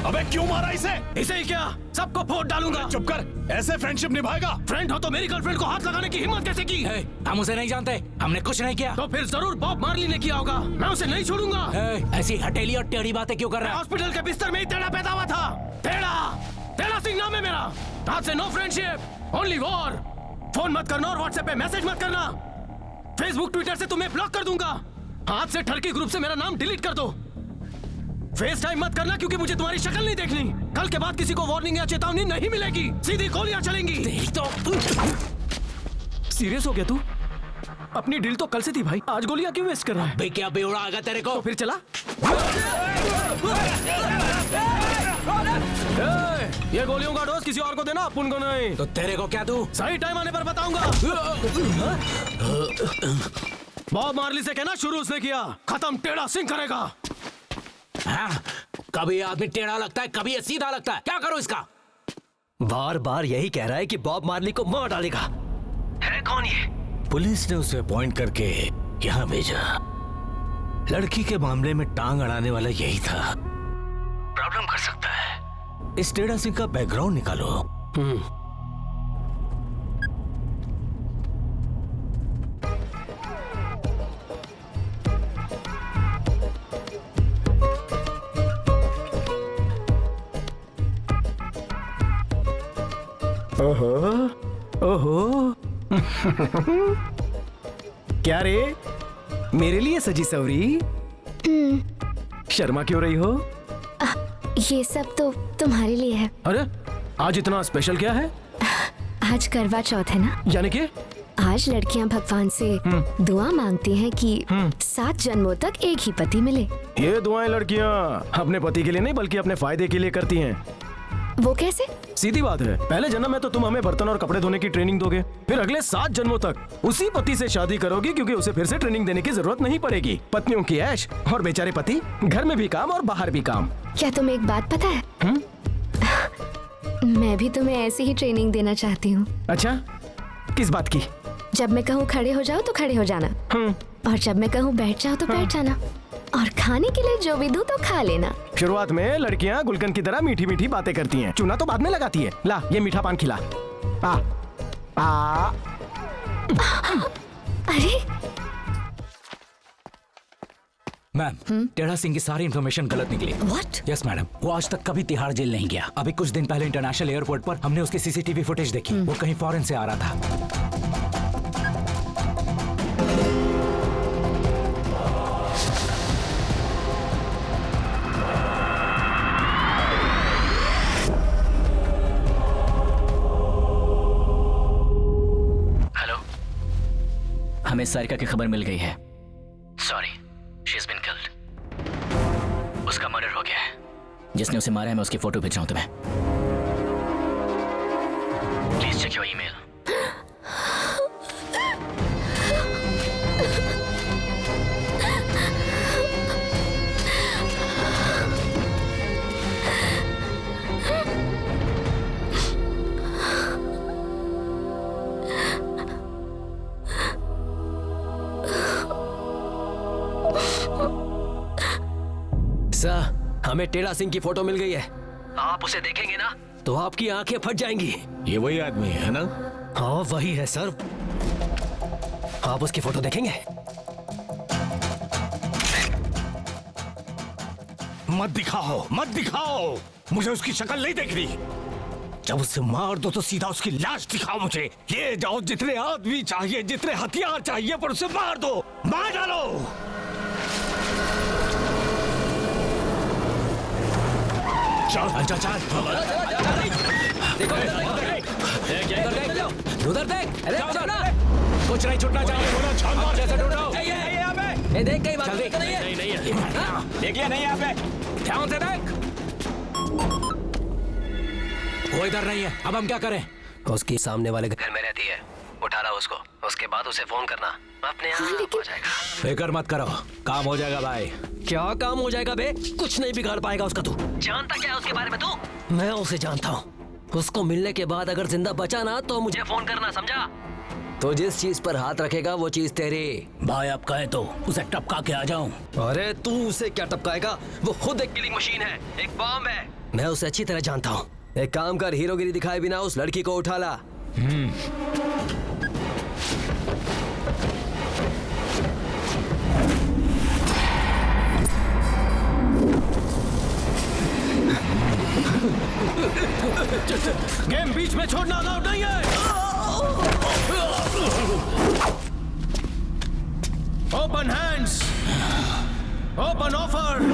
अबे क्यों मारा इसे? इसे ही क्या, सबको फोड़ डालूंगा। चुप कर, ऐसे फ्रेंडशिप निभाएगा? फ्रेंड हो तो मेरी गर्लफ्रेंड को हाथ लगाने की हिम्मत कैसे की? हम उसे नहीं जानते, हमने कुछ नहीं किया। तो फिर जरूर बॉब मार्ली ने किया होगा। मैं उसे नहीं छोड़ूंगा। ऐसी हटेली और टेढ़ी बातें क्यों कर रहा है? हॉस्पिटल के बिस्तर में ही टेढ़ा पैदा हुआ था। टेढ़ा सिंह नाम है मेरा। आज से no friendship, only war. Phone मत करना और व्हाट्सएप पे मैसेज मत करना। फेसबुक ट्विटर से तुम्हें ब्लॉक कर दूंगा। आज से ठरकी ग्रुप से मेरा नाम डिलीट कर दो। फेस टाइम मत करना क्योंकि मुझे तुम्हारी शक्ल नहीं देखनी। कल के बाद किसी को वार्निंग या चेतावनी नहीं मिलेगी, सीधी गोलियां चलेंगी। तो सीरियस हो गया तू? अपनी डील तो कल से थी भाई, आज गोलियां क्यों वेस्ट कर रहा है? भाई क्या बेवड़ा आगा तेरे को? तो फिर चला। ये गोलियों का डोज किसी और को देना, अपन को नहीं। तो तेरे को क्या दूं? सही टाइम आने पर बताऊंगा। बॉब मार्ली से कहना शुरू उसने किया, खत्म टेढ़ा सिंह करेगा। हाँ? कभी आदमी टेढ़ा लगता है, कभी ये सीधा लगता है। क्या करो इसका? बार बार यही कह रहा है कि बॉब मार्ली को मार डालेगा। है कौन ये? पुलिस ने उसे अपॉइंट करके यहाँ भेजा। लड़की के मामले में टांग अड़ाने वाला यही था। प्रॉब्लम कर सकता है। इस टेढ़ा सिंह का बैकग्राउंड निकालो। ओहो क्या रे, मेरे लिए सजी सवरी? शर्मा क्यों रही हो? ये सब तो तुम्हारे लिए है। अरे आज इतना स्पेशल क्या है? आज करवा चौथ है ना? यानी कि आज लड़कियां भगवान से दुआ मांगती हैं कि 7 जन्मों तक एक ही पति मिले। ये दुआएं लड़कियां अपने पति के लिए नहीं बल्कि अपने फायदे के लिए करती हैं। वो कैसे? सीधी बात है, पहले जन्म में तो तुम हमें बर्तन और कपड़े धोने की ट्रेनिंग दोगे, फिर अगले 7 जन्मों तक उसी पति से शादी करोगी क्योंकि उसे फिर से ट्रेनिंग देने की जरूरत नहीं पड़ेगी। पत्नियों की ऐश और बेचारे पति घर में भी काम और बाहर भी काम। क्या तुम्हें एक बात पता है? मैं भी तुम्हें ऐसी ही ट्रेनिंग देना चाहती हूँ। अच्छा, किस बात की? जब मैं कहूँ खड़े हो जाओ तो खड़े हो जाना, और जब मैं कहूँ बैठ जाओ तो बैठ जाना, और खाने के लिए जो भी दूं तो खा लेना। शुरुआत में लड़कियां गुलकंद की तरह मीठी मीठी बातें करती हैं, चूना तो बाद में लगाती है। ला ये मीठा पान खिला। अरे मैम, टेढ़ा सिंह की सारी इन्फॉर्मेशन गलत निकली। व्हाट? यस मैडम, वो आज तक कभी तिहाड़ जेल नहीं गया। अभी कुछ दिन पहले इंटरनेशनल एयरपोर्ट पर हमने उसकी सीसीटीवी फुटेज देखी। वो कहीं फॉरेन से आ रहा था। हमें सारिका की खबर मिल गई है। Sorry, she has been killed. उसका मर्डर हो गया है। जिसने उसे मारा है मैं उसकी फोटो भेज रहा हूं तुम्हें। Please check your email. हमें टेढ़ा सिंह की फोटो मिल गई है। आप उसे देखेंगे ना तो आपकी आंखें फट जाएंगी। ये वही आदमी है ना? हाँ वही है सर। आप उसकी फोटो देखेंगे? मत दिखाओ, मत दिखाओ, मुझे उसकी शक्ल नहीं देख रही। जब उसे मार दो तो सीधा उसकी लाश दिखाओ मुझे। ये जाओ, जितने आदमी चाहिए, जितने हथियार चाहिए, पर उसे मार दो, मार डालो। चल चल चल, देखो उधर देख। अरे कुछ नहीं छूटना चाहिए। शानदार जैसे ढूंढो। ये देख कहीं बात नहीं है। नहीं है। देख लिया नहीं यहाँ पे। ध्यान से देख। वो इधर नहीं है, अब हम क्या करें? उसकी सामने वाले घर में रहती है, उठा ला उसको, उसके बाद उसे फोन करना, अपने आप हो जाएगा। फिक्र मत करो, काम हो जाएगा भाई। क्या काम हो जाएगा बे? कुछ नहीं बिगाड़ पाएगा उसका। तू जानता क्या है उसके बारे में? तू? मैं उसे जानता हूँ। उसको मिलने के बाद अगर जिंदा बचा ना तो मुझे फोन करना, समझा? तो जिस चीज पर हाथ रखेगा वो चीज तेरी। भाई अब कहे तो उसे टपका के आ जाऊं। अरे तू उसे क्या टपकाएगा? वो खुद एक किलिंग मशीन है, एक बॉम्ब है। मैं उसे अच्छी तरह जानता हूँ। एक काम कर, हीरोगिरी दिखाए बिना उस लड़की को उठा ला। गेम बीच में छोड़ना अलाउड नहीं है। Open hands, open offer.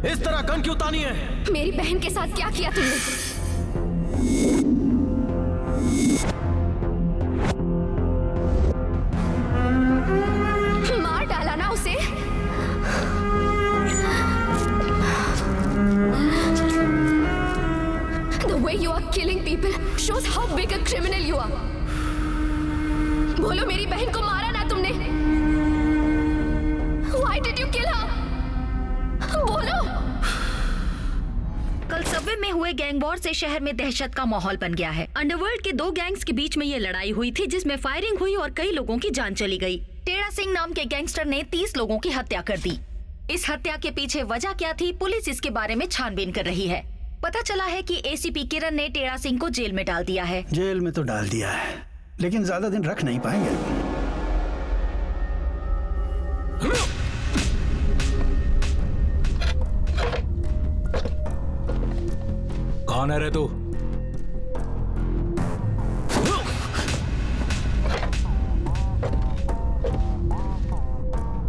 इस तरह गन क्यों तानी है? मेरी बहन के साथ क्या किया तुमने? मार डाला ना उसे। The way you are killing people shows how big a criminal you are. बोलो, मेरी बहन को मारा ना तुमने? Why did you kill her? बोलो। कल सबवे में हुए गैंग वॉर से शहर में दहशत का माहौल बन गया है। अंडरवर्ल्ड के 2 गैंग्स के बीच में ये लड़ाई हुई थी, जिसमें फायरिंग हुई और कई लोगों की जान चली गई। टेढ़ा सिंह नाम के गैंगस्टर ने 30 लोगों की हत्या कर दी। इस हत्या के पीछे वजह क्या थी, पुलिस इसके बारे में छानबीन कर रही है। पता चला है कि एसीपी किरण ने टेढ़ा सिंह को जेल में डाल दिया है। जेल में तो डाल दिया है, लेकिन ज्यादा दिन रख नहीं पाएंगे। कौन है रे तू?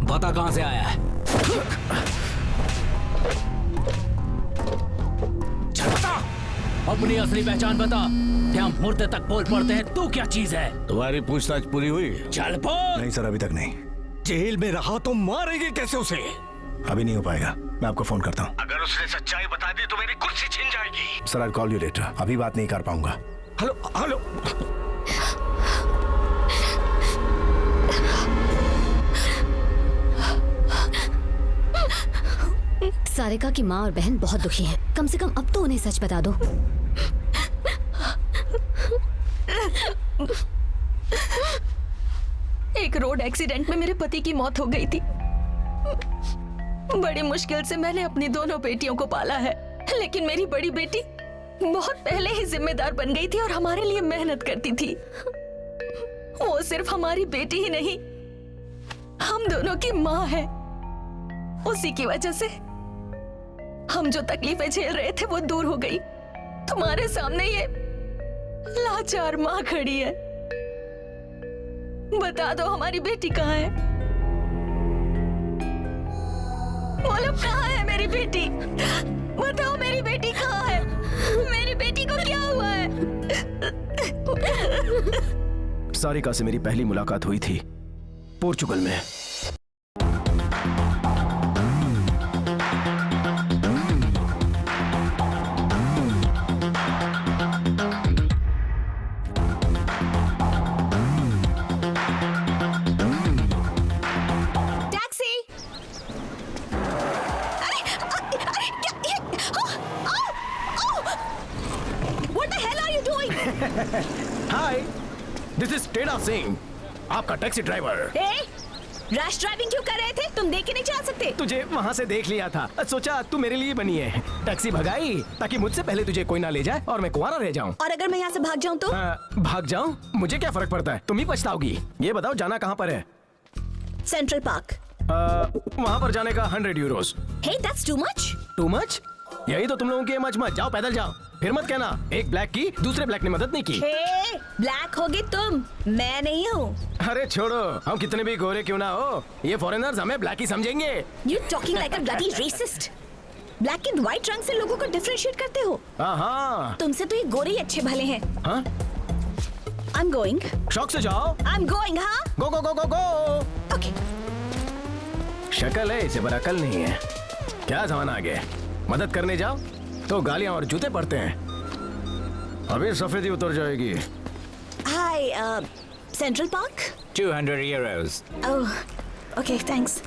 बता कहां से आया है? बता, अपनी असली पहचान बता। क्या हम मुर्दे तक बोल पड़ते हैं? तू क्या चीज है? तुम्हारी पूछताछ पूरी हुई? चल बोल। नहीं सर, अभी तक नहीं। जेल में रहा तो मारेंगे कैसे उसे? अभी नहीं हो पाएगा, मैं आपको फोन करता हूँ। अगर उसने सच्चाई बता दी तो मेरी कुर्सी छिन जाएगी। Sir, I call you later. अभी बात नहीं कर पाऊंगा। Hello hello. सारिका की माँ और बहन बहुत दुखी हैं। कम से कम अब तो उन्हें सच बता दो। एक रोड एक्सीडेंट में मेरे पति की मौत हो गई थी। बड़ी मुश्किल से मैंने अपनी दोनों बेटियों को पाला है, लेकिन मेरी बड़ी बेटी बहुत पहले ही जिम्मेदार बन गई थी और हमारे लिए मेहनत करती थी। वो सिर्फ हमारी बेटी ही नहीं, हम दोनों की माँ है। उसी की वजह से हम जो तकलीफें झेल रहे थे वो दूर हो गई। तुम्हारे सामने ये लाचार माँ खड़ी है। बता दो, हमारी बेटी कहाँ है? बोलो, कहाँ है मेरी बेटी? बताओ, मेरी बेटी कहाँ है? मेरी बेटी को क्या हुआ है? सारिका से मेरी पहली मुलाकात हुई थी पोर्चुगल में। हाय, दिस इज टेढ़ा सिंह, आपका टैक्सी ड्राइवर। रैश ड्राइविंग क्यों कर रहे थे? तुम देख के नहीं चला सकते? तुझे वहाँ से देख लिया था, सोचा तू मेरे लिए बनी है। टैक्सी भगाई ताकि मुझसे पहले तुझे कोई ना ले जाए और मैं कुंवारा रह जाऊँ। और अगर मैं यहाँ से भाग जाऊँ तो? भाग जाऊँ, मुझे क्या फर्क पड़ता है, तुम ही पछताओगी। ये बताओ, जाना कहाँ पर है? Central park. वहाँ पर जाने का 100 Euros. Hey, that's too much? Too much? यही तो तुम लोगों की मच। जाओ, पैदल जाओ। फिर मत कहना एक ब्लैक की दूसरे ब्लैक ने मदद नहीं की। Hey, ब्लैक होगी तुम, मैं नहीं हूँ। अरे छोड़ो, हम कितने भी गोरे क्यों ना हो, ये फॉरेनर्स हमें ब्लैक ही समझेंगे। You talking like a bloody racist. Black and white रंग से लोगों को डिफरेंशिएट करते हो। हाँ, तुमसे तो ये गोरे ही अच्छे भले हैं। हाँ? I'm going. शौक से जाओ। I'm going, हाँ? गो गो गो गो गो। Okay. शक्ल है इसे, पर अकल नहीं है। क्या जमाना आ गया, मदद करने जाओ तो गालियां और जूते पड़ते हैं। अभी सफेदी उतर जाएगी। Hi, Central Park? 200 euros. Oh, okay, thanks.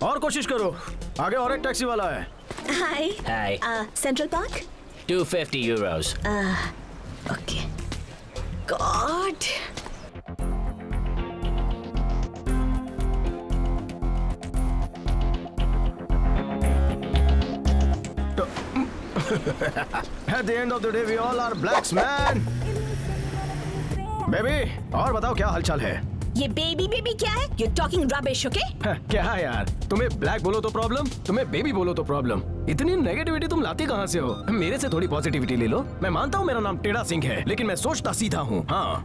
और कोशिश करो, आगे और एक टैक्सी वाला है। हाय। Hi. Central park. 250 euros. Okay. God. At the end of the day, we all are blacks, man. Baby, और बताओ क्या हालचाल है? ये बेबी बेबी क्या है? You're talking rubbish, okay? क्या है यार? तुम्हें ब्लैक बोलो तो प्रॉब्लम, तुम्हें बेबी बोलो तो प्रॉब्लम। इतनी नेगेटिविटी तुम लाती कहाँ से हो? मेरे से थोड़ी पॉजिटिविटी ले लो। मैं मानता हूँ मेरा नाम टेढ़ा सिंह है, लेकिन मैं सोचता सीधा हूँ। हाँ।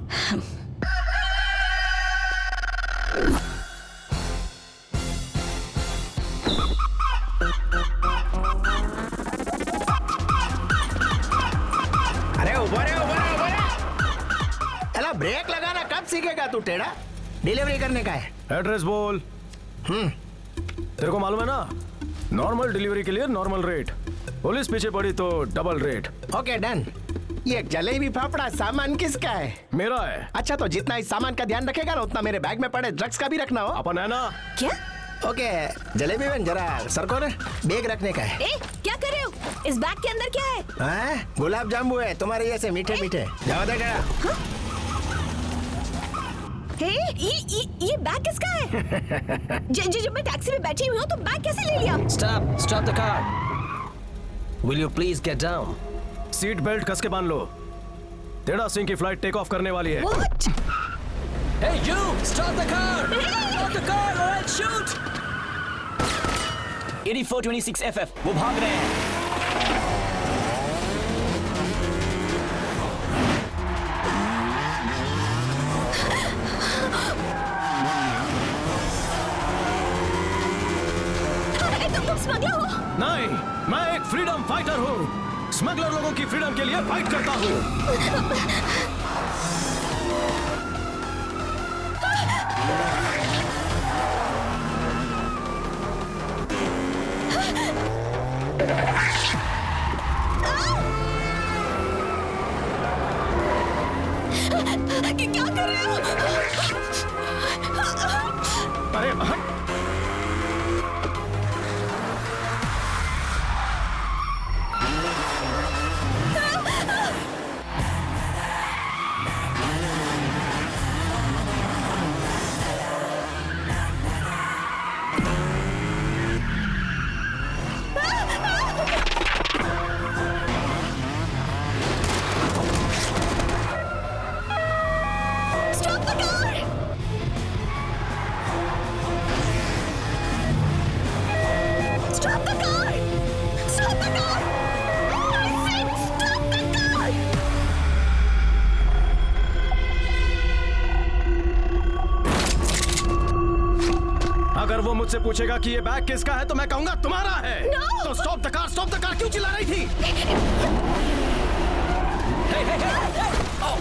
अरे उभो रे। अला ब्रेक लगाना कब सीखेगा तू टेढ़ा? डिलीवरी करने का है। एड्रेस बोल। तेरे को मालूम है ना, नॉर्मल डिलीवरी के लिए नॉर्मल रेट, पुलिस पीछे पड़ी तो डबल रेट। Okay done. ये जलेबी फाफड़ा सामान किसका है? मेरा है। अच्छा तो जितना इस सामान का ध्यान रखेगा ना, उतना मेरे बैग में पड़े ड्रग्स का भी रखना हो। अपन है ना। क्या? ओके जलेबी बहन जरा सर को ना बैग रखने का है। ए, क्या कर रहे हो? इस बैग के अंदर क्या है? हाँ? गुलाब जामुन है तुम्हारे जैसे मीठे मीठे। जाओ दे जरा। ये बैग किसका है? जब मैं टैक्सी में बैठी हुई हूँ तो बैग कैसे ले लिया? Stop the car. Will you please get down? Seat belt कस के बांध लो, टेढ़ा सिंह की फ्लाइट टेक ऑफ करने वाली है। What? Hey you! Stop the car! Stop the car or I'll shoot! 8426 FF. वो भाग रहे हैं. तुम स्मगलर हो? नहीं, मैं एक फ्रीडम फाइटर हूँ। स्मगलर लोगों की फ्रीडम के लिए फाइट करता हूँ। क्या कर रहे हो? अरे हट। Stop the car! Stop the car! Stop the car! I said stop the car! अगर वो मुझसे पूछेगा कि ये बैग किसका है तो मैं कहूंगा तुम्हारा है। No! तो स्टॉप द कार क्यों चिल्ला रही थी? Hey! Oh!